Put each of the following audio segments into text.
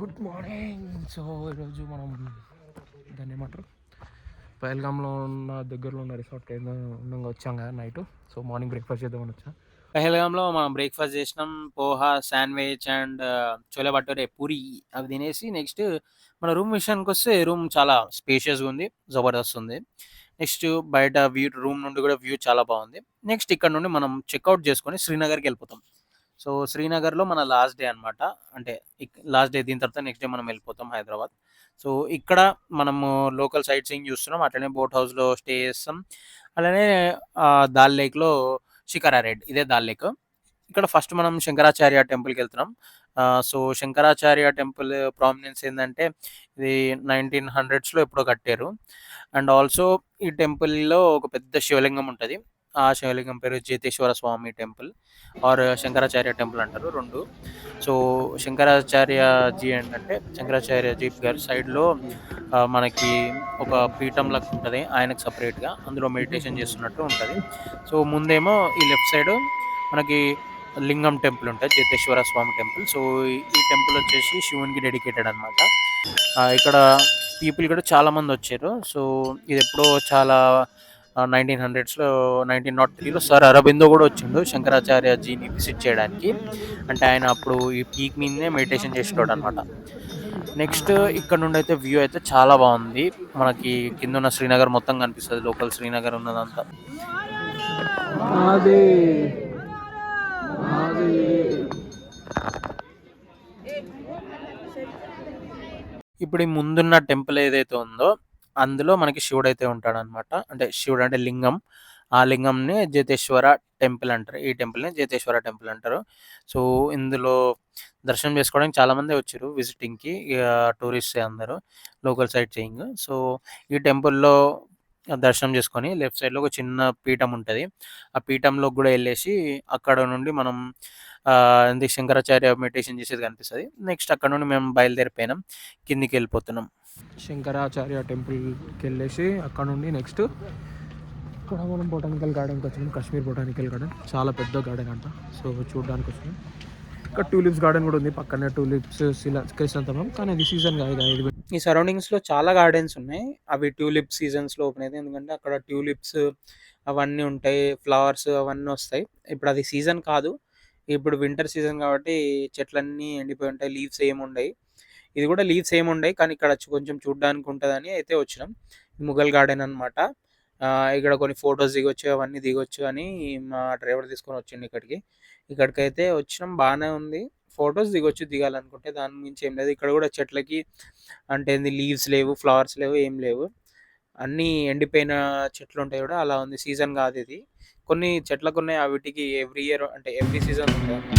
Good morning. So ఈరోజు మనం దాన్ని ఏమంటారు, పహల్గామ్లో ఉన్న దగ్గరలో ఉన్న రిసార్ట్కి ఉండగా వచ్చాం కదా నైట్. సో మార్నింగ్ బ్రేక్ఫాస్ట్ చేద్దామని వచ్చా. పహల్గామ్‌లో మనం బ్రేక్‌ఫాస్ట్ చేసినాం. పోహా, శాండ్‌విచ్ అండ్ చోలే భటూరే, పూరి అవి తినేసి నెక్స్ట్ మన రూమ్ విషయానికొస్తే రూమ్ చాలా స్పేషియస్‌గా ఉంది. జబర్దస్త్ ఉంది. నెక్స్ట్ బయట వ్యూ రూమ్ నుండి కూడా వ్యూ చాలా బాగుంది. నెక్స్ట్ ఇక్కడ నుండి మనం చెక్‌ఔట్ చేసుకొని శ్రీనగర్‌కెళ్ళిపోతాం. సో శ్రీనగర్‌లో మన లాస్ట్ డే అన్నమాట. అంటే లాస్ట్ డే దీని తర్వాత నెక్స్ట్ డే మనం వెళ్ళిపోతాం హైదరాబాద్. సో ఇక్కడ మనము లోకల్ సైట్ సీయింగ్ చూస్తున్నాం. అట్లనే బోట్ హౌస్‌లో స్టే చేస్తాం. అలానే దాల్ లేక్‌లో షికారా రైడ్. ఇదే దాల్ లేక్. ఇక్కడ ఫస్ట్ మనం శంకరాచార్య టెంపుల్‌కెళ్తున్నాం. సో శంకరాచార్య టెంపుల్ ప్రామినెన్స్ ఏందంటే ఇది 1900స్‌లో ఎప్పుడో కట్టారు. అండ్ ఆల్సో ఈ టెంపుల్‌లో ఒక పెద్ద శివలింగం ఉంటది. ఆ శివలింగం పేరు జేతేశ్వర స్వామి టెంపుల్ ఆర్ శంకరాచార్య టెంపుల్ అంటారు 2. సో శంకరాచార్యజీ ఏంటంటే శంకరాచార్యజీ గారి సైడ్‌లో మనకి ఒక పీఠం లెక్క ఉంటది. ఆయనకు సెపరేట్‌గా. అందులో మెడిటేషన్ చేస్తున్నట్టు ఉంటది. సో ముందేమో ఈ లెఫ్ట్ సైడ్ మనకి లింగం టెంపుల్ ఉంటది. జేతేశ్వర స్వామి టెంపుల్. సో ఈ టెంపుల్ వచ్చేసి శివునికి డెడికేటెడ్ అన్నమాట. ఇక్కడ పీపుల్ కూడా చాలామందొచ్చారు. సో ఇదెప్పుడో చాలా 1900స్‌లో 1903లో సర్ అరబిందో గూడా వచ్చిండు శంకరాచార్యజీని విజిట్ చేయడానికి. అంటే ఆయన అప్పుడు ఈ పీక్ మీదనే మెడిటేషన్ చేసేటోడనమాట. నెక్స్ట్ ఇక్కడ నుండయితే వ్యూ అయితే చాలా బావుంది. మనకి కిందున్న శ్రీనగర్ మొత్తం కనిపిస్తది. లోకల్ శ్రీనగర్ ఉన్నదంతా. అదే అదే ఇప్పుడు ఈ ముందున్న టెంపుల్ ఏదైతే ఉందో, అందులో మనకి శివుడైతే ఉంటాడనమాట. అంటే శివుడు అంటే లింగం. ఆ లింగంని జేతేశ్వర టెంపుల్ అంటారు. ఈ టెంపుల్‌ని జేతేశ్వర టెంపుల్ అంటారు. సో, ఇందులో దర్శనం చేసుకోవడానికి చాలామందే వచ్చిర్రు విజిటింగ్‌కి. టూరిస్ట్సే అందరూ. Local sight seeing. సో, ఈ టెంపుల్‌లో దర్శనం చేసుకొని లెఫ్ట్ సైడ్‌లో ఒక చిన్న పీఠం ఉంటది. ఆ పీఠంలోకి గూడా ఎళ్ళేసి అక్కడ నుండి మనం ఏంది శంకరాచార్య మెడిటేషన్ చేసేది కనిపిస్తది. నెక్స్ట్ అక్కడ నుండి మేము బయలుదేరిపోయినాం. కిందికెళ్ళిపోతున్నాం. శంకరాచార్య టెంపుల్కి వెళ్ళేసి అక్కడ నుండి నెక్స్ట్ ఇక్కడ మనం బొటానికల్ గార్డెన్కి వచ్చినాం. కాశ్మీర్ బొటానికల్ గార్డెన్ చాలా పెద్ద గార్డెన్ అంట. సో చూడడానికి వచ్చినాం. ఇక్కడ ట్యూలిప్స్ గార్డెన్ కూడా ఉంది పక్కనే. ట్యూలిప్స్ క్రిసంతమం, కానీ అది సీజన్ కాదు ఇది. ఈ సరౌండింగ్స్‌లో చాలా గార్డెన్స్ ఉన్నాయి. అవి ట్యూలిప్ సీజన్స్‌లో ఓపెన్ అయితాయి. ఎందుకంటే అక్కడ ట్యూలిప్స్ అవన్నీ ఉంటాయి. ఫ్లవర్స్ అవన్నీ వస్తాయి. ఇప్పుడు అది సీజన్ కాదు. ఇప్పుడు వింటర్ సీజన్ కాబట్టి చెట్లన్నీ ఎండిపోయి ఉంటాయి. లీవ్స్ ఏముండయి. ఇది కూడా లీవ్స్ ఏముండయి. కానీ ఇక్కడ కొంచెం చూడ్డానికి ఉంటదని అయితే వచ్చినాం. ముఘల్ గార్డెన్ అన్నమాట. ఇక్కడ కొన్ని ఫోటోస్ దిగొచ్చు, అవన్నీ దిగొచ్చు అని మా డ్రైవర్ తీసుకొని వచ్చిండు ఇక్కడికి. ఇక్కడికైతే వచ్చినాం బానే ఉంది. ఫోటోస్ దిగొచ్చు దిగాలనుకుంటే. దాని మించి ఏం లేదు. ఇక్కడ కూడా చెట్లకి అంటే ఏంది లీవ్స్ లేవు, ఫ్లవర్స్ లేవు, ఏం లేవు. అన్నీ ఎండిపోయిన చెట్లుంటాయి చూడు అలా ఉంది. సీజన్ కాదిది. కొన్ని చెట్లకున్నాయి అవిటికి ఎవ్రీ ఇయర్ అంటే ఎవ్రీ సీజన్ ఉంటాయన్నమాట.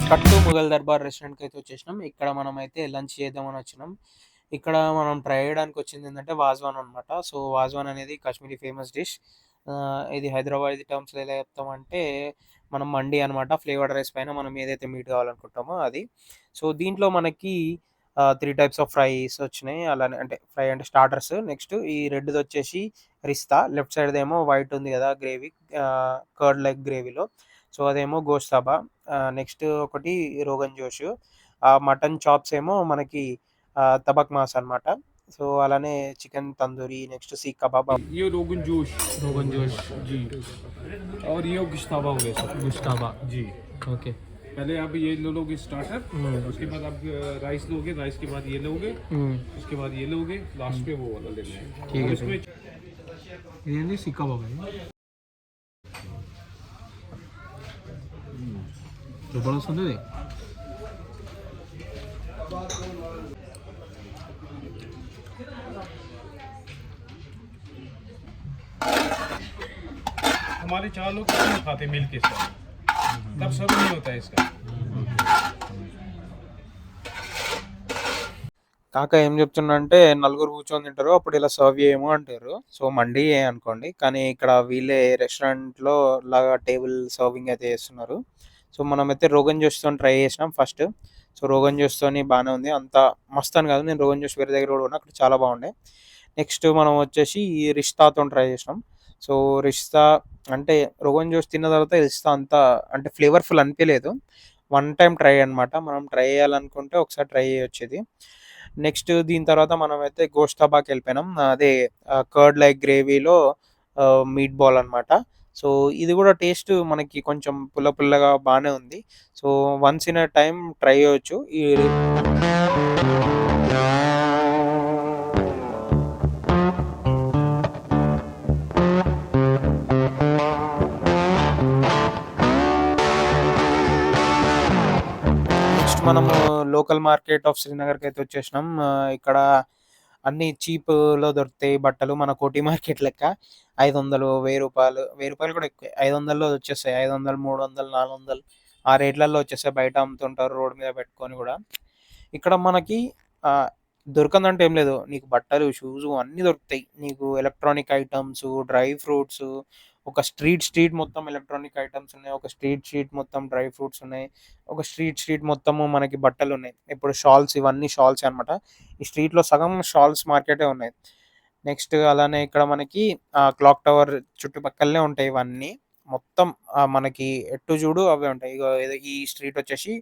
కట్టు ముఘల్ దర్బార్ రెస్టారెంట్‌కైతే వచ్చేసినాం. ఇక్కడ మనమైతే లంచ్ చేద్దామని వచ్చినాం. ఇక్కడ మనం ట్రై చేయడానికి వచ్చిందేంటంటే వాజ్వాన్ అనమాట. సో, వాజ్వాన్ అనేది కాశ్మీరీ ఫేమస్ డిష్. ఇది హైదరాబాదీ టర్మ్స్‌లో ఎలా చెప్తామంటే మనం మండి అనమాట. ఫ్లేవర్డ్ రైస్ పైన మనం ఏదైతే మీట్ కావాలనుకుంటామో అది. సో, దీంట్లో మనకి 3 టైప్స్ ఆఫ్ ఫ్రైస్ వచ్చినాయి. అలానే అంటే ఫ్రై అంటే స్టార్టర్స్. నెక్స్ట్ ఈ రెడ్‌దొచ్చేసి రిస్తా. లెఫ్ట్ సైడ్‌దేమో వైట్ ఉంది కదా గ్రేవీ, కర్డ్ లైక్ గ్రేవీలో. సో, అదేమో గోష్తాబా. నెక్స్ట్ ఒకటి రోగన్ జోష్. మటన్ చాప్స్ ఏమో మనకి తబక్ మాస్ అనమాట. సో, అలానే chicken tandoori, next seek kebab. ये रोगन जोश రోగన్ జోష్. जी और ये गुश्ताबा हो गया सर గుస్తాబా. जी। ఓకే. पहले आप ये ले लोगे स्टार्टर, उसके बाद आप राइस लोगे, राइस के बाद ये लोगे, उसके बाद ये लोगे, लास्ट पे वो वाला लेना है। ठीक है, और उसमें ఇదేంటి సిక్కా బాబు జబర్దస్త్ ఉంది ఇది. हमारे 4 लोग नहीं खाते मिल के साथ, तब सब नहीं होता है इसका। కాక ఏం చెప్తున్నా నలుగురు కూర్చొని తింటారు. అప్పుడు ఇలా సర్వ్ చేయము అంటారు. సో, మండియే అనుకోండి. కానీ ఇక్కడ వీళ్ళే రెస్టారెంట్‌లో లాగా టేబుల్ సర్వింగ్ అయితే చేస్తున్నారు. సో, మనమైతే రోగన్ జోష్‌తోని ట్రై చేసినాం ఫస్ట్. సో, రోగన్ జోష్‌తోని బానే ఉంది. అంత మస్త్ అని కాదు. నేను రోగన్ జోష్ వేరే దగ్గర కూడా కొన్నా. అక్కడ చాలా బాగుండే. నెక్స్ట్ మనం వచ్చేసి ఈ రిష్తాతోని ట్రై చేసినాం. సో రిష్తా అంటే రోగన్ జోష్ తిన్న తర్వాత రిష్తా అంత అంటే ఫ్లేవర్ఫుల్ అనిపించలేదు. వన్ టైమ్ ట్రై అనమాట. మనం ట్రై చేయాలనుకుంటే ఒకసారి ట్రై చేయొచ్చు ఇది. నెక్స్ట్ దీని తర్వాత మనమైతే గోష్తాబాకి వెళ్ళిపోయినాం. అదే కర్డ్ లైక్ గ్రేవీలో మీట్ బాల్ అనమాట. సో ఇది కూడా టేస్ట్ మనకి కొంచెం పుల్ల పుల్లగా బాగానే ఉంది. So once in a time try చేయొచ్చు. ఈ నెక్స్ట్ మనము లోకల్ మార్కెట్ ఆఫ్ శ్రీనగర్కి అయితే వచ్చేసినాం. ఇక్కడ అన్ని చీప్లో దొరుకుతాయి బట్టలు. మన కోటి మార్కెట్ లెక్క 500, 1000, 1000 కూడా ఎక్కువ. 500లో వచ్చేస్తాయి. 500, 300, 400 ఆ రేట్లలో వచ్చేస్తాయి. బయట అమ్ముతుంటారు రోడ్ మీద పెట్టుకొని కూడా. ఇక్కడ మనకి దొరకందంటే ఏం లేదు. నీకు బట్టలు, షూస్ అన్నీ దొరుకుతాయి. నీకు ఎలక్ట్రానిక్ ఐటమ్స్, డ్రై ఫ్రూట్స్, ఒక స్ట్రీట్ మొత్తం ఎలక్ట్రానిక్ ఐటమ్స్ ఉన్నాయి. ఒక స్ట్రీట్ మొత్తం డ్రై ఫ్రూట్స్ ఉన్నాయి. ఒక స్ట్రీట్ మొత్తము మనకి బట్టలు ఉన్నాయి. ఇప్పుడు షాల్స్, ఇవన్నీ షాల్స్ అనమాట. ఈ స్ట్రీట్లో సగం షాల్స్ మార్కెటే ఉన్నాయి. నెక్స్ట్ అలానే ఇక్కడ మనకి క్లాక్ టవర్ చుట్టుపక్కలనే ఉంటాయి ఇవన్నీ. మొత్తం మనకి ఎటు చూడు అవే ఉంటాయి. ఇగో ఈ స్ట్రీట్ వచ్చేసి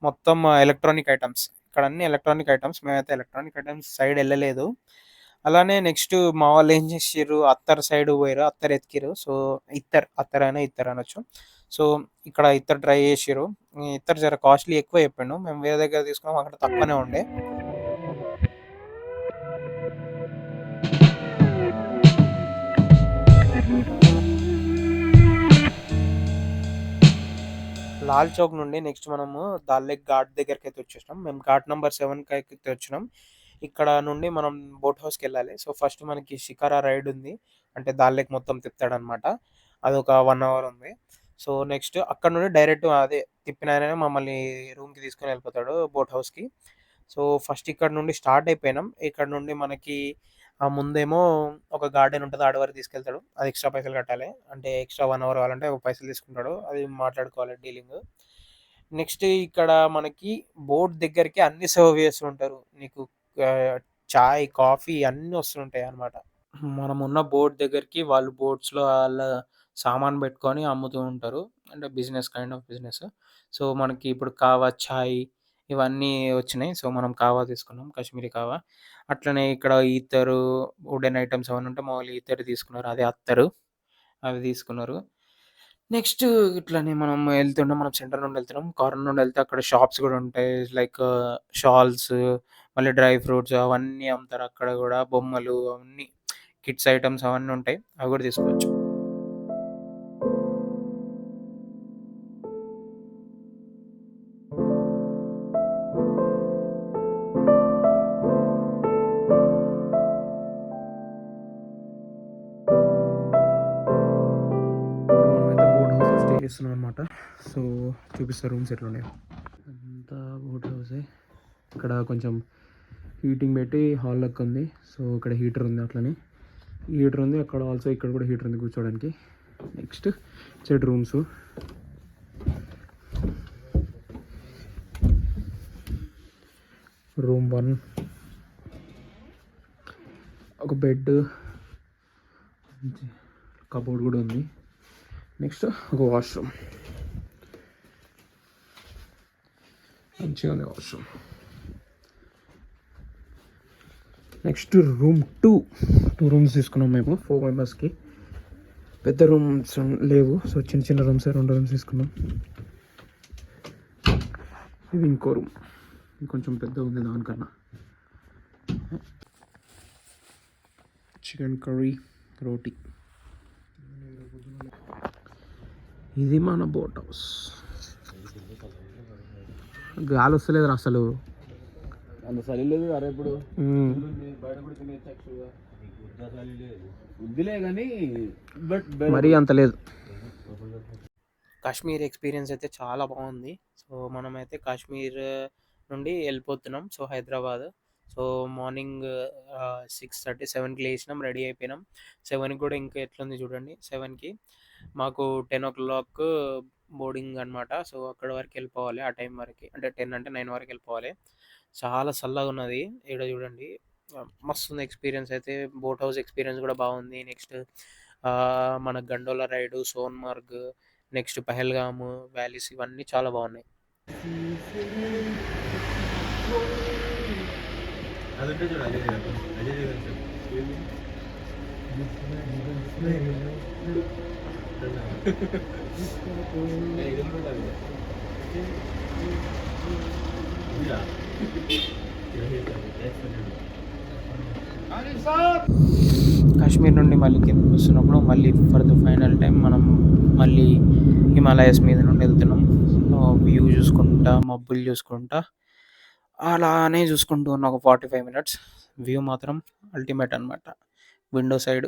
మొత్తం ఎలక్ట్రానిక్ ఐటమ్స్. ఇక్కడ అన్ని ఎలక్ట్రానిక్ ఐటమ్స్. మేమైతే ఎలక్ట్రానిక్ ఐటమ్స్ సైడ్ వెళ్ళలేదు. అలానే నెక్స్ట్ మా వాళ్ళు ఏం చేసిర్రు, అత్తర్ సైడ్ పోయారు. అత్తర్ ఎతికిరు. సో ఇత్తర్ అనొచ్చు. సో ఇక్కడ ఇత్తర్ ట్రై చేసిర్రు. ఈ ఇత్తర్ జర కాస్ట్లీ ఎక్కువ చెప్పిండు. మేము వేరే దగ్గర తీసుకున్నాం, అక్కడ తక్కువనే ఉండే. లాల్ చౌక్ నుండి నెక్స్ట్ మనము దాల్ లేక్ ఘాట్ దగ్గరకైతే వచ్చేసినాం. మేము ఘాట్ నెంబర్ 7కి అయితే వచ్చినాం. ఇక్కడ నుండి మనం బోట్ హౌస్కి వెళ్ళాలి. సో ఫస్ట్ మనకి షికారా రైడ్ ఉంది. అంటే దాల్ లేక్ మొత్తం తిప్పుతాడనమాట. అదొక 1 అవర్ ఉంది. సో నెక్స్ట్ అక్కడ నుండి డైరెక్ట్ అదే తిప్పిన ఆయననే మమ్మల్ని రూమ్కి తీసుకొని వెళ్ళిపోతాడు బోట్ హౌస్కి. సో ఫస్ట్ ఇక్కడ నుండి స్టార్ట్ అయిపోయినాం. ఇక్కడ నుండి మనకి ముందేమో ఒక గార్డెన్ ఉంటుంది. ఆడ వరకు తీసుకెళ్తాడు. అది ఎక్స్ట్రా పైసలు కట్టాలి. అంటే ఎక్స్ట్రా 1 అవర్ కావాలంటే పైసలు తీసుకుంటాడు. అది మాట్లాడుకోవాలి డీలింగ్. నెక్స్ట్ ఇక్కడ మనకి బోట్ దగ్గరికి అన్ని సర్వ్ చేస్తుంటారు. నీకు చాయ్, కాఫీ అన్నీ వస్తుంటాయి అన్నమాట. మనం ఉన్న బోట్ దగ్గరికి వాళ్ళు బోట్స్‌లో ఆళ్ళ సామాను పెట్టుకొని అమ్ముతూ ఉంటారు. అంటే కైండ్ ఆఫ్ బిజినెస్. సో మనకి ఇప్పుడు కావా, చాయ్ ఇవన్నీ వచ్చినాయి. సో మనం కావా తీసుకున్నాం. కాశ్మీరీ కావా. అట్లనే ఇక్కడ ఈతరు, వుడెన్ ఐటెమ్స్ అవన్నీ ఉంటే మా వాళ్ళు ఈతరు తీసుకున్నారు. అదే అత్తరు. అవి తీసుకున్నారు. నెక్స్ట్ ఇట్లనే మనం సెంటర్ నుండి వెళ్తున్నాం. కార్నర్ నుండి వెళ్తే అక్కడ షాప్స్ గూడా ఉంటాయి. లైక్ షాల్స్, మళ్ళీ డ్రై ఫ్రూట్స్ అవన్నీ అమ్ముతారు అక్కడ గూడా. బొమ్మలు అవన్నీ కిడ్స్ ఐటెమ్స్ అవన్నీ ఉంటాయి. అవి గూడా తీసుకోవచ్చు. మనమైతే బోట్ హౌస్‌లో స్టే చేస్తున్నాం అనమాట. సో చూపిస్తా రూమ్స్ ఎట్లున్నాయో. అంతా బోట్ హౌసే. ఇక్కడ కొంచెం హీటింగ్ పెట్టి హాల్ లెక్క ఉంది. సో ఇక్కడ హీటర్ ఉంది. అట్లనే హీటర్ ఉంది. అక్కడ ఆల్సో ఇక్కడ కూడా హీటర్ ఉంది కూర్చోడానికి. Next set rooms. రూమ్ 1 ఒక బెడ్, కబోర్డ్ కూడా ఉంది. నెక్స్ట్ ఒక వాష్రూమ్. మంచిగా ఉంది వాష్రూమ్. నెక్స్ట్ రూమ్ 2 రూమ్స్ తీసుకున్నాం మేము 4 మెంబర్స్కి. పెద్ద రూమ్స్ లేవు. సో చిన్న రూమ్స్ 2 రూమ్స్ తీసుకున్నాం. ఇది ఇంకో రూమ్. ఇది కొంచెం పెద్ద ఉంది దానికన్నా. చికెన్ కర్రీ, రోటీ. ఇది మన బోట్ హౌస్. గాలి వస్తలేదు అసలు. అంత చలి లేదు. అరే ఇప్పుడు బయట కూడా వద్దులే కానీ మరీ అంత లేదు. కాశ్మీర్ ఎక్స్పీరియన్స్ అయితే చాలా బాగుంది. సో మనమైతే కాశ్మీర్ నుండి వెళ్ళిపోతున్నాం. సో హైదరాబాద్. సో మార్నింగ్ 6:30, 7కి లేచినాం, రెడీ అయిపోయినాం. 7కి కూడా ఇంకా ఎట్లుంది చూడండి. 7కి మాకు 10 o'clock బోర్డింగ్ అనమాట. సో అక్కడ వరకు వెళ్ళిపోవాలి. ఆ టైం వరకు అంటే 10 అంటే 9 వరకు వెళ్ళిపోవాలి. చాలా చల్లగా ఉన్నది ఈడ చూడండి. మస్తు ఉంది ఎక్స్పీరియన్స్ అయితే. బోట్ హౌస్ ఎక్స్పీరియన్స్ కూడా బాగుంది. నెక్స్ట్ మన gondola ride, Sonmarg, next Pahalgam valleys ఇవన్నీ చాలా బాగున్నాయి. కాశ్మీర్ నుండి మళ్ళీ కిందకి వస్తున్నప్పుడు మళ్ళీ ఫర్ ద ఫైనల్ టైం మనం మళ్ళీ హిమాలయస్ మీద నుండి వెళ్తున్నాం. వ్యూ చూసుకుంటా, మబ్బులు చూసుకుంటా, అలానే చూసుకుంటూ ఉన్న ఒక 45 మినిట్స్. వ్యూ మాత్రం అల్టిమేట్ అనమాట. Window side